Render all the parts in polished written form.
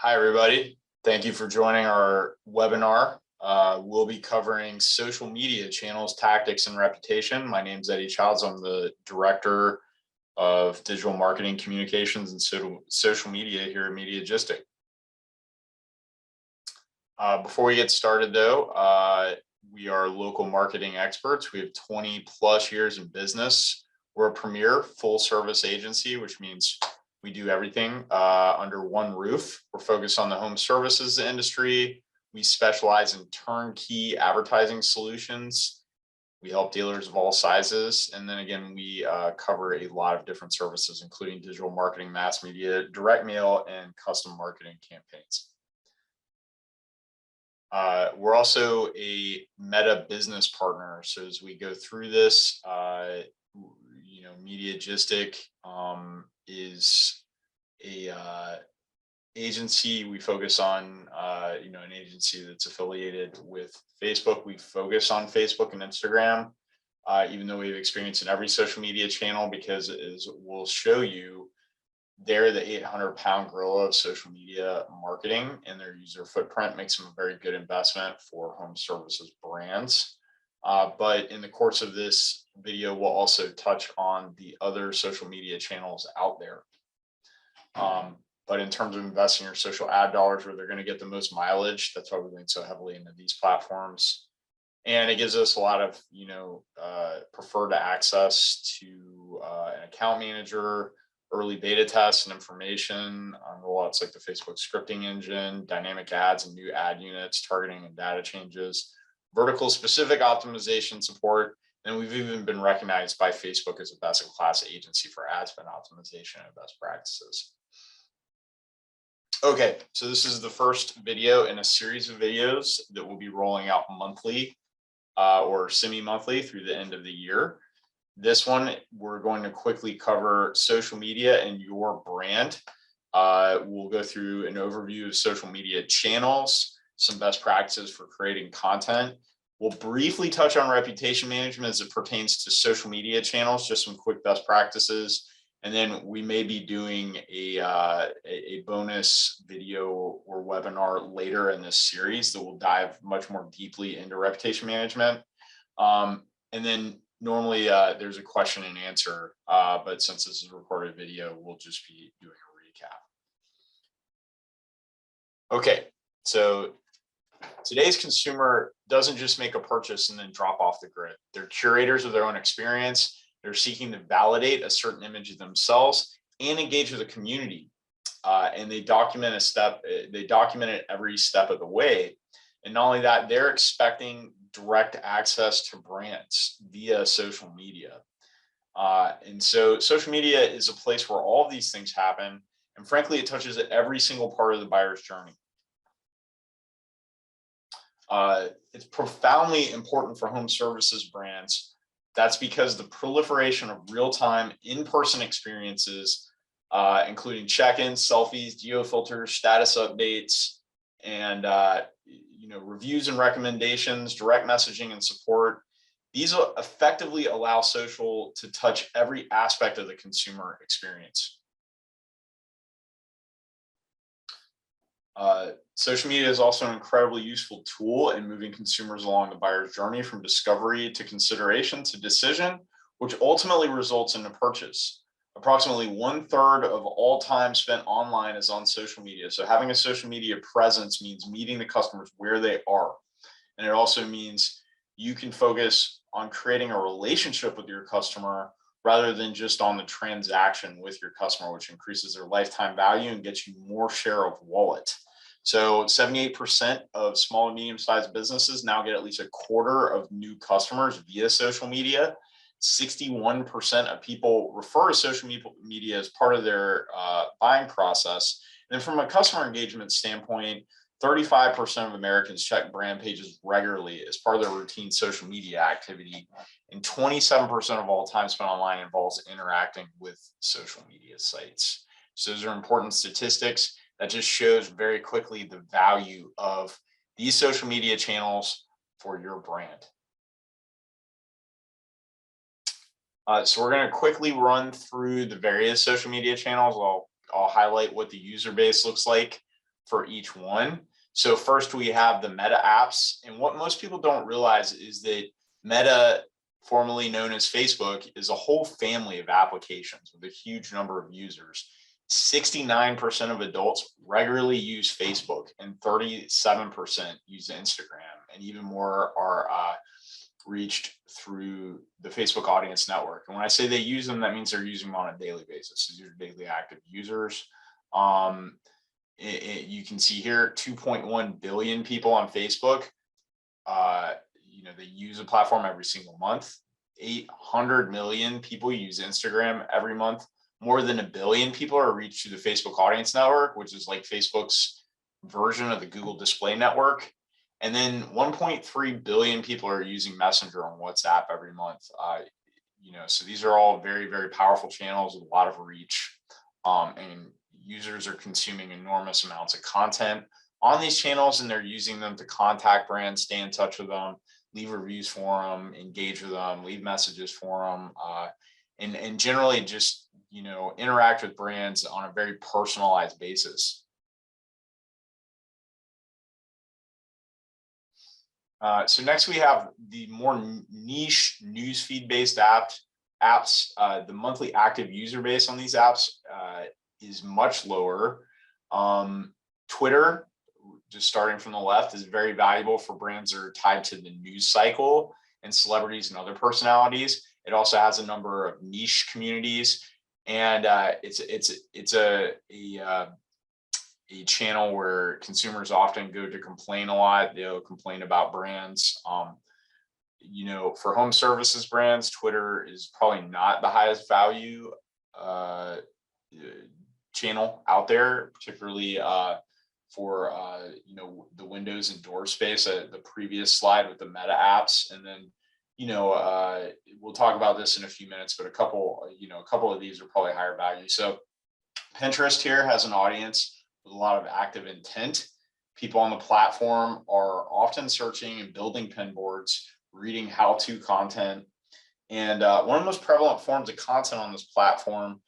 Hi, everybody. Thank you for joining our webinar. We'll be covering social media channels, tactics, and reputation. My name is Eddie Childs. I'm the Director of Digital Marketing Communications and Social Media here at Mediagistic. Before we get started, though, we are local marketing experts. We have 20 plus years in business. We're a premier full service agency, which means we do everything under one roof. We're focused on the home services industry. We specialize in turnkey advertising solutions. We help dealers of all sizes. And then again, we cover a lot of different services, including digital marketing, mass media, direct mail, and custom marketing campaigns. We're also a Meta business partner. So as we go through this, Mediagistic is a agency. We focus on an agency that's affiliated with Facebook. We focus on Facebook and Instagram, even though we have experience in every social media channel, because as we'll show you, they're the 800-pound gorilla of social media marketing, and their user footprint makes them a very good investment for home services brands. But in the course of this video, we'll also touch on the other social media channels out there. But in terms of investing your social ad dollars where they're going to get the most mileage, that's why we lean so heavily into these platforms. And it gives us a lot of, preferred access to an account manager, early beta tests and information on rollouts like the Facebook scripting engine, dynamic ads and new ad units, targeting and data changes, vertical specific optimization support. And we've even been recognized by Facebook as a best in class agency for ad spend optimization and best practices. Okay, so this is the first video in a series of videos that will be rolling out monthly or semi-monthly through the end of the year. This one, we're going to quickly cover social media and your brand. We'll go through an overview of social media channels, some best practices for creating content. We'll briefly touch on reputation management as it pertains to social media channels, just some quick best practices. And then we may be doing a bonus video or webinar later in this series that will dive much more deeply into reputation management. And then normally there's a question and answer, but since this is a recorded video, we'll just be doing a recap. Okay, so today's consumer doesn't just make a purchase and then drop off the grid. They're curators of their own experience. They're seeking to validate a certain image of themselves and engage with the community. And they document it every step of the way. And not only that, they're expecting direct access to brands via social media. And so social media is a place where all of these things happen. And frankly, it touches every single part of the buyer's journey. It's profoundly important for home services brands. That's because the proliferation of real-time in-person experiences, including check-ins, selfies, geo-filters, status updates, and reviews and recommendations, direct messaging and support. These will effectively allow social to touch every aspect of the consumer experience. Social media is also an incredibly useful tool in moving consumers along the buyer's journey from discovery to consideration to decision, which ultimately results in a purchase. Approximately 1/3 of all time spent online is on social media. So having a social media presence means meeting the customers where they are. And it also means you can focus on creating a relationship with your customer rather than just on the transaction with your customer, which increases their lifetime value and gets you more share of wallet. So 78% of small and medium-sized businesses now get at least a quarter of new customers via social media. 61% of people refer to social media as part of their buying process. And then from a customer engagement standpoint, 35% of Americans check brand pages regularly as part of their routine social media activity. And 27% of all time spent online involves interacting with social media sites. So those are important statistics. That just shows very quickly the value of these social media channels for your brand. So we're going to quickly run through the various social media channels. I'll highlight what the user base looks like. for each one. So first we have the Meta apps. And what most people don't realize is that Meta, formerly known as Facebook, is a whole family of applications with a huge number of users. 69% of adults regularly use Facebook and 37% use Instagram, and even more are reached through the Facebook audience network. And when I say they use them, that means they're using them on a daily basis. These are daily active users. You can see here 2.1 billion people on Facebook. They use a platform every single month. 800 million people use Instagram every month. More than 1 billion people are reached through the Facebook audience network, which is like Facebook's version of the Google Display Network. And then 1.3 billion people are using Messenger on WhatsApp every month. So these are all very, very powerful channels with a lot of reach. And users are consuming enormous amounts of content on these channels, and they're using them to contact brands, stay in touch with them, leave reviews for them, engage with them, leave messages for them, and generally just, interact with brands on a very personalized basis. So next we have the more niche newsfeed based apps. The monthly active user base on these apps is much lower. Twitter, just starting from the left, is very valuable for brands that are tied to the news cycle and celebrities and other personalities. It also has a number of niche communities, and it's a channel where consumers often go to complain a lot. They'll complain about brands. For home services brands, Twitter is probably not the highest value channel out there, particularly for the Windows and Door space. The previous slide with the Meta apps, and then we'll talk about this in a few minutes, but a couple of these are probably higher value. So Pinterest here has an audience with a lot of active intent. People on the platform are often searching and building pin boards, reading how-to content. And one of the most prevalent forms of content on this platform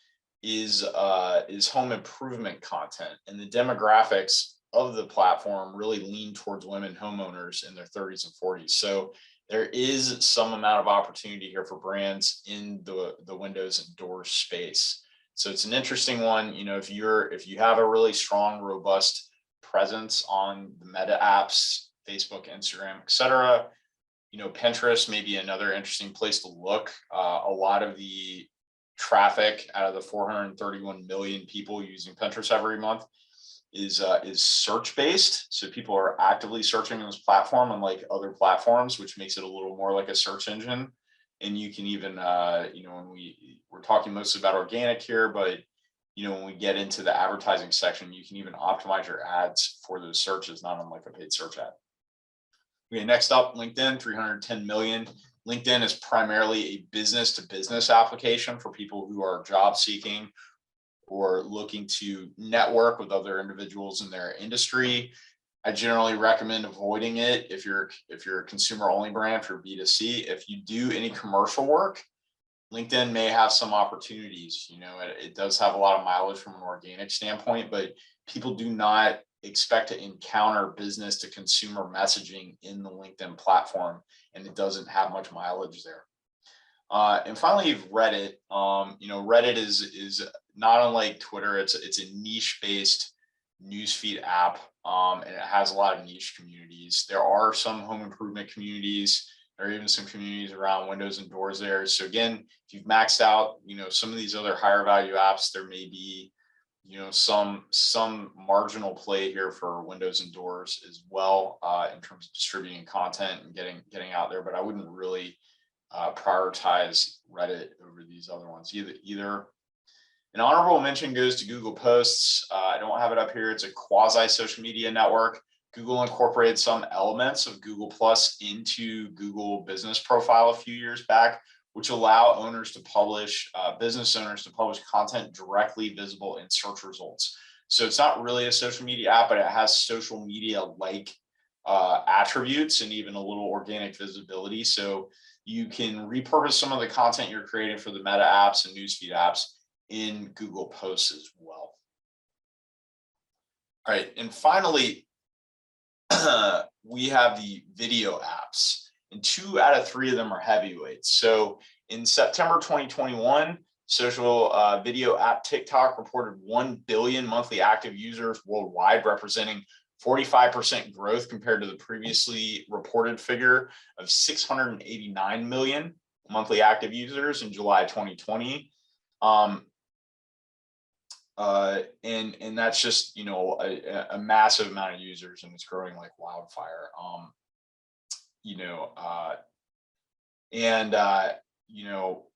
is home improvement content. And the demographics of the platform really lean towards women homeowners in their 30s and 40s. So there is some amount of opportunity here for brands in the windows and doors space. So it's an interesting one. If you have a really strong, robust presence on the Meta apps, Facebook, Instagram, etc., Pinterest may be another interesting place to look. A lot of the traffic out of the 431 million people using Pinterest every month is search based. So people are actively searching on this platform, unlike other platforms, which makes it a little more like a search engine. And you can even, when we're talking mostly about organic here, but when we get into the advertising section, you can even optimize your ads for those searches, not unlike a paid search ad. Okay, next up, LinkedIn, 310 million. LinkedIn is primarily a business to business application for people who are job seeking or looking to network with other individuals in their industry. I generally recommend avoiding it if you're a consumer only brand for B2C. If you do any commercial work, LinkedIn may have some opportunities. It does have a lot of mileage from an organic standpoint, but people do not expect to encounter business to consumer messaging in the LinkedIn platform, and it doesn't have much mileage there. And finally, you've Reddit. Reddit is not unlike Twitter. It's a niche-based newsfeed app, and it has a lot of niche communities. There are some home improvement communities. There are even some communities around windows and doors there. So again, if you've maxed out, some of these other higher value apps, there may be, some marginal play here for windows and doors as well, in terms of distributing content and getting out there. But I wouldn't really prioritize Reddit over these other ones either. An honorable mention goes to Google Posts. I don't have it up here. It's a quasi social media network. Google incorporated some elements of Google Plus into Google Business Profile a few years back, which allow business owners to publish content directly visible in search results. So it's not really a social media app, but it has social media-like attributes and even a little organic visibility. So you can repurpose some of the content you're creating for the Meta apps and newsfeed apps in Google Posts as well. All right, and finally, we have the video apps, and 2 out of 3 of them are heavyweights. So in September 2021, social video app TikTok reported 1 billion monthly active users worldwide, representing 45% growth compared to the previously reported figure of 689 million monthly active users in July 2020. And that's just, you know, a massive amount of users, and it's growing like wildfire. You know, and you know,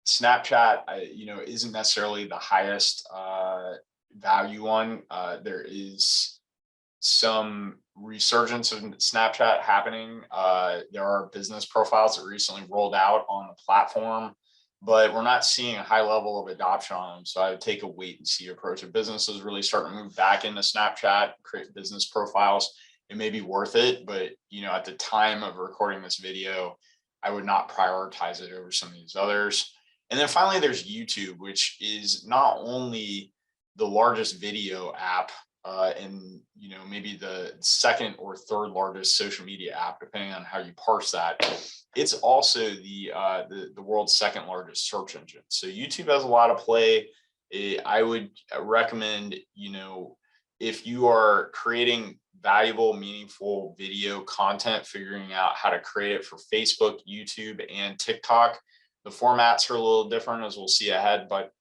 Snapchat, you know, isn't necessarily the highest value one. There is some resurgence of Snapchat happening. There are business profiles that recently rolled out on the platform, but we're not seeing a high level of adoption on them. So I would take a wait and see approach. If businesses really start to move back into Snapchat, create business profiles, it may be worth it. But, you know, at the time of recording this video, I would not prioritize it over some of these others. And then finally, there's YouTube, which is not only the largest video app, and, you know, maybe the second or third largest social media app, depending on how you parse that. It's also the world's second largest search engine. So YouTube has a lot of play. I would recommend, you know, if you are creating valuable, meaningful video content, figuring out how to create it for Facebook, YouTube, and TikTok. The formats are a little different, as we'll see ahead, but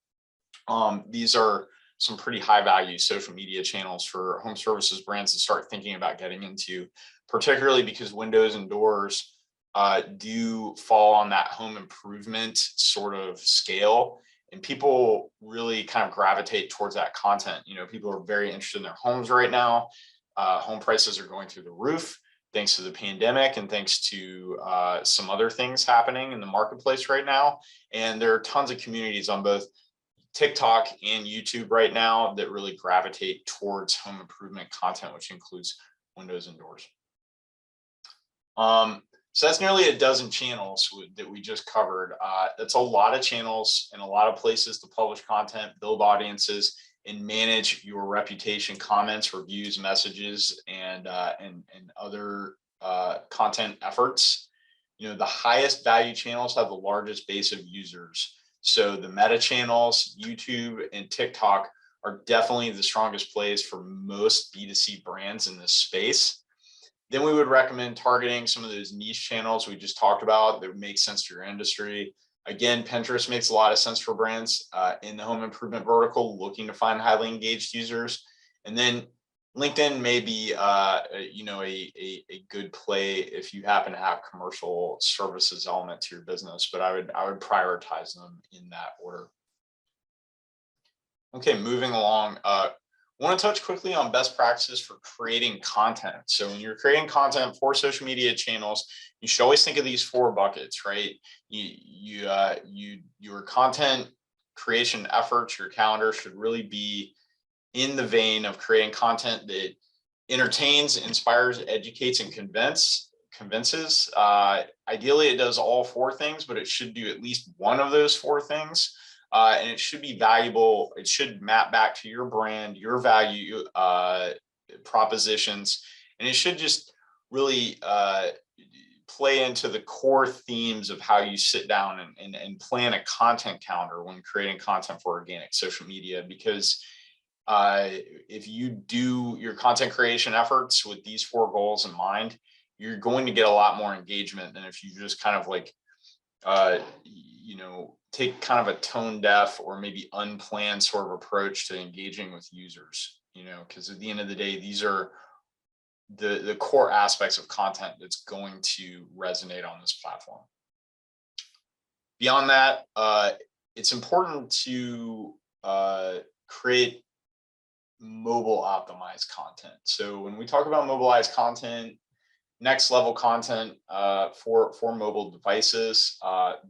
these are some pretty high value social media channels for home services brands to start thinking about getting into, particularly because windows and doors do fall on that home improvement sort of scale, and people really kind of gravitate towards that content. You know, people are very interested in their homes right now. Home prices are going through the roof thanks to the pandemic and thanks to some other things happening in the marketplace right now. And there are tons of communities on both TikTok and YouTube right now that really gravitate towards home improvement content, which includes windows and doors. So that's nearly a dozen channels that we just covered. That's a lot of channels and a lot of places to publish content, build audiences, and manage your reputation, comments, reviews, messages, and other content efforts. You know, the highest value channels have the largest base of users. So the meta channels, YouTube and TikTok, are definitely the strongest plays for most B2C brands in this space. Then we would recommend targeting some of those niche channels we just talked about that would make sense to your industry. Again, Pinterest makes a lot of sense for brands in the home improvement vertical looking to find highly engaged users. And then LinkedIn may be you know, a good play if you happen to have commercial services element to your business, but I would prioritize them in that order. Okay, moving along. I want to touch quickly on best practices for creating content. So when you're creating content for social media channels, you should always think of these 4 buckets, right? Your content creation efforts, your calendar should really be in the vein of creating content that entertains, inspires, educates, and convinces. Ideally, it does all 4 things, but it should do at least one of those 4 things. And it should be valuable. It should map back to your brand, your value propositions, and it should just really play into the core themes of how you sit down and plan a content calendar when creating content for organic social media. Because if you do your content creation efforts with these 4 goals in mind, you're going to get a lot more engagement than if you just kind of like, you know, take kind of a tone deaf or maybe unplanned sort of approach to engaging with users, you know, because at the end of the day, these are the core aspects of content that's going to resonate on this platform. Beyond that, it's important to create mobile optimized content. So when we talk about mobilized content, next level content for mobile devices,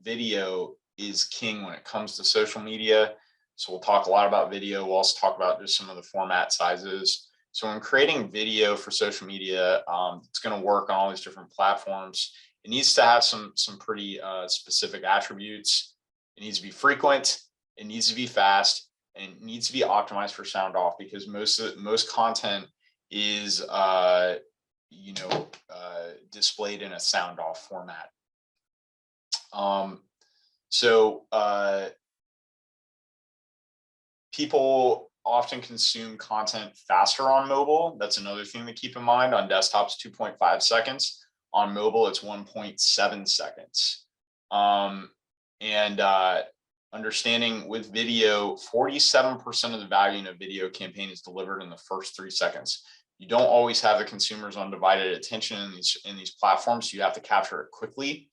video is king when it comes to social media. So we'll talk a lot about video. We'll also talk about just some of the format sizes. So when creating video for social media, it's going to work on all these different platforms. It needs to have some pretty specific attributes. It needs to be frequent. It needs to be fast. and needs to be optimized for sound off, because most content is displayed in a sound off format. So people often consume content faster on mobile. That's another thing to keep in mind. On desktops, 2.5 seconds. On mobile, it's 1.7 seconds. Understanding with video, 47% of the value in a video campaign is delivered in the first 3 seconds. You don't always have the consumer's undivided attention in these platforms, so you have to capture it quickly.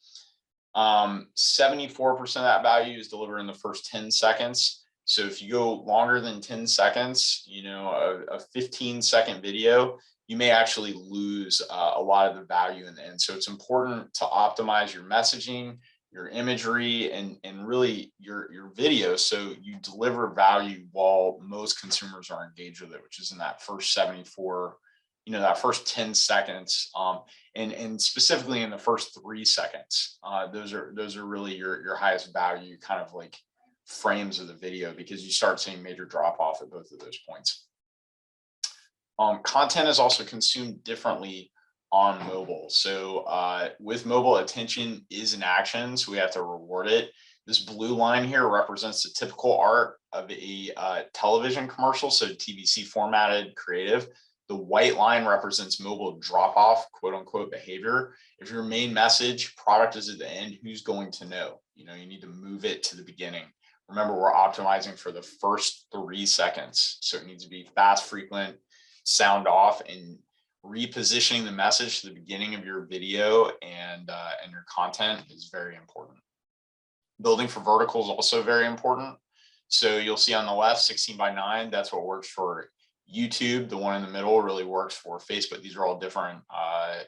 74% of that value is delivered in the first 10 seconds. So if you go longer than 10 seconds, a 15-second video, you may actually lose a lot of the value in the end. So it's important to optimize your messaging, your imagery, and really your video, so you deliver value while most consumers are engaged with it, which is in that first 74, that first 10 seconds, and specifically in the first 3 seconds. Those are really your highest value kind of like frames of the video, because you start seeing major drop off at both of those points. Content is also consumed differently on mobile. So with mobile, attention is an action, so we have to reward it. This blue line here represents the typical art of a television commercial, so TVC formatted creative. The white line represents mobile drop-off, quote unquote, behavior. If your main message product is at the end, who's going to know? You need to move it to the beginning. Remember, we're optimizing for the first 3 seconds. So it needs to be fast, frequent, sound off, and repositioning the message to the beginning of your video and your content is very important. Building for vertical is also very important. So you'll see on the left, 16:9, that's what works for YouTube. The one in the middle really works for Facebook. These are all different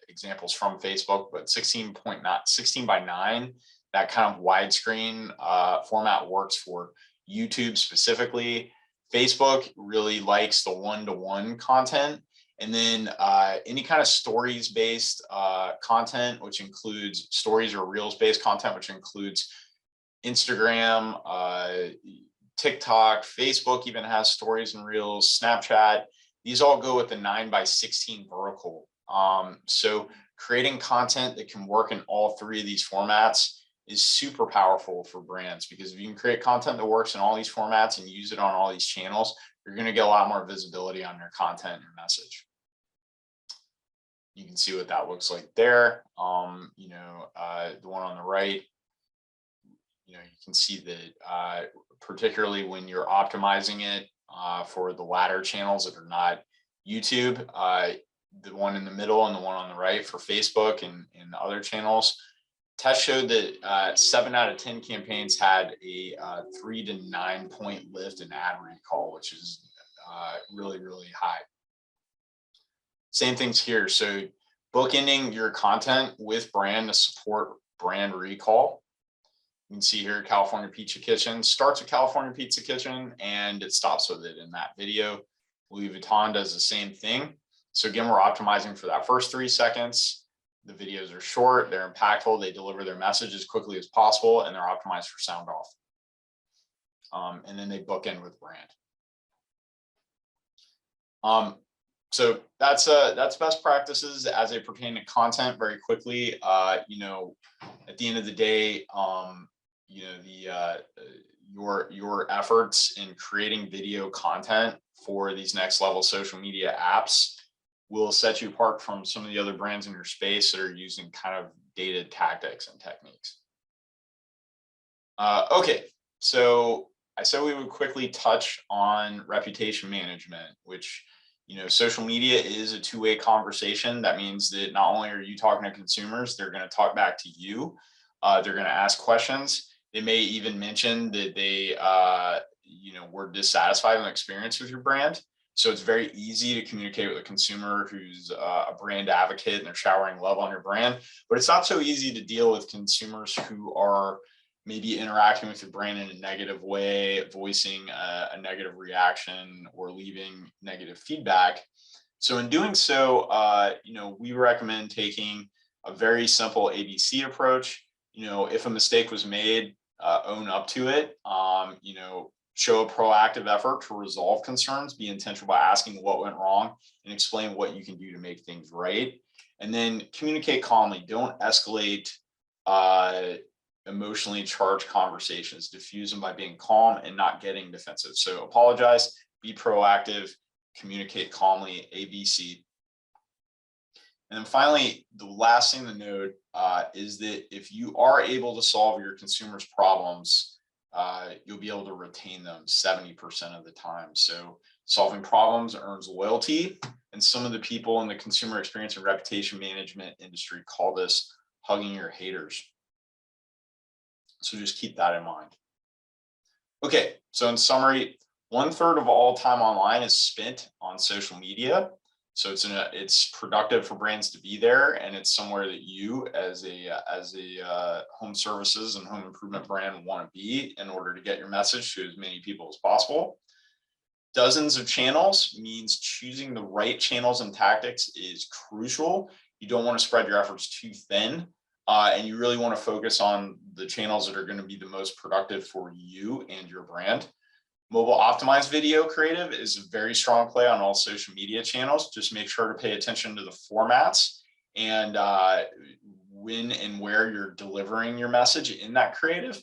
examples from Facebook, but 16:9, that kind of widescreen format works for YouTube specifically. Facebook really likes the one-to-one content. And then any kind of stories-based content, which includes stories or reels-based content, which includes Instagram, TikTok, Facebook even has stories and reels, Snapchat. These all go with the 9:16 vertical. So creating content that can work in all 3 of these formats is super powerful for brands, because if you can create content that works in all these formats and use it on all these channels, you're going to get a lot more visibility on your content and your message. You can see what that looks like there. The one on the right, you can see that particularly when you're optimizing it for the latter channels that are not YouTube, the one in the middle and the one on the right for Facebook and the other channels, tests showed that 7 out of 10 campaigns had a 3 to 9 point lift in ad recall, which is really, really high. Same things here. So bookending your content with brand to support brand recall. You can see here, California Pizza Kitchen starts with California Pizza Kitchen and it stops with it in that video. Louis Vuitton does the same thing. So again, we're optimizing for that first 3 seconds. The videos are short, they're impactful, they deliver their message as quickly as possible, and they're optimized for sound off. And then they bookend with brand. So that's best practices as they pertain to content. Very quickly, at the end of the day, your efforts in creating video content for these next level social media apps will set you apart from some of the other brands in your space that are using kind of dated tactics and techniques. Okay, so I said we would quickly touch on reputation management, which, social media is a two-way conversation. That means that not only are you talking to consumers, they're going to talk back to you. They're going to ask questions. They may even mention that they, were dissatisfied with the experience with your brand. So it's very easy to communicate with a consumer who's a brand advocate and they're showering love on your brand. But it's not so easy to deal with consumers who are maybe interacting with your brand in a negative way, voicing a negative reaction or leaving negative feedback. So in doing so, we recommend taking a very simple ABC approach. If a mistake was made, own up to it. Show a proactive effort to resolve concerns, be intentional by asking what went wrong and explain what you can do to make things right. And then communicate calmly. Don't escalate emotionally charged conversations. Diffuse them by being calm and not getting defensive. So apologize, be proactive, communicate calmly, ABC. And then finally, the last thing to note is that if you are able to solve your consumers' problems, you'll be able to retain them 70% of the time. So solving problems earns loyalty. And some of the people in the consumer experience and reputation management industry call this hugging your haters. So just keep that in mind. Okay, so in summary, 1/3 of all time online is spent on social media. So it's productive for brands to be there, and it's somewhere that you as a home services and home improvement brand want to be in order to get your message to as many people as possible. Dozens of channels means choosing the right channels and tactics is crucial. You don't want to spread your efforts too thin, and you really want to focus on the channels that are going to be the most productive for you and your brand. Mobile optimized video creative is a very strong play on all social media channels. Just make sure to pay attention to the formats and when and where you're delivering your message in that creative.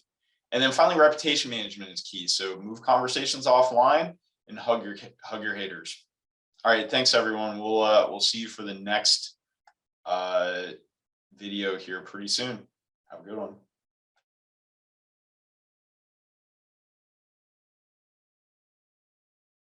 And then finally, reputation management is key. So move conversations offline and hug your haters. All right, thanks everyone. We'll see you for the next video here pretty soon. Have a good one.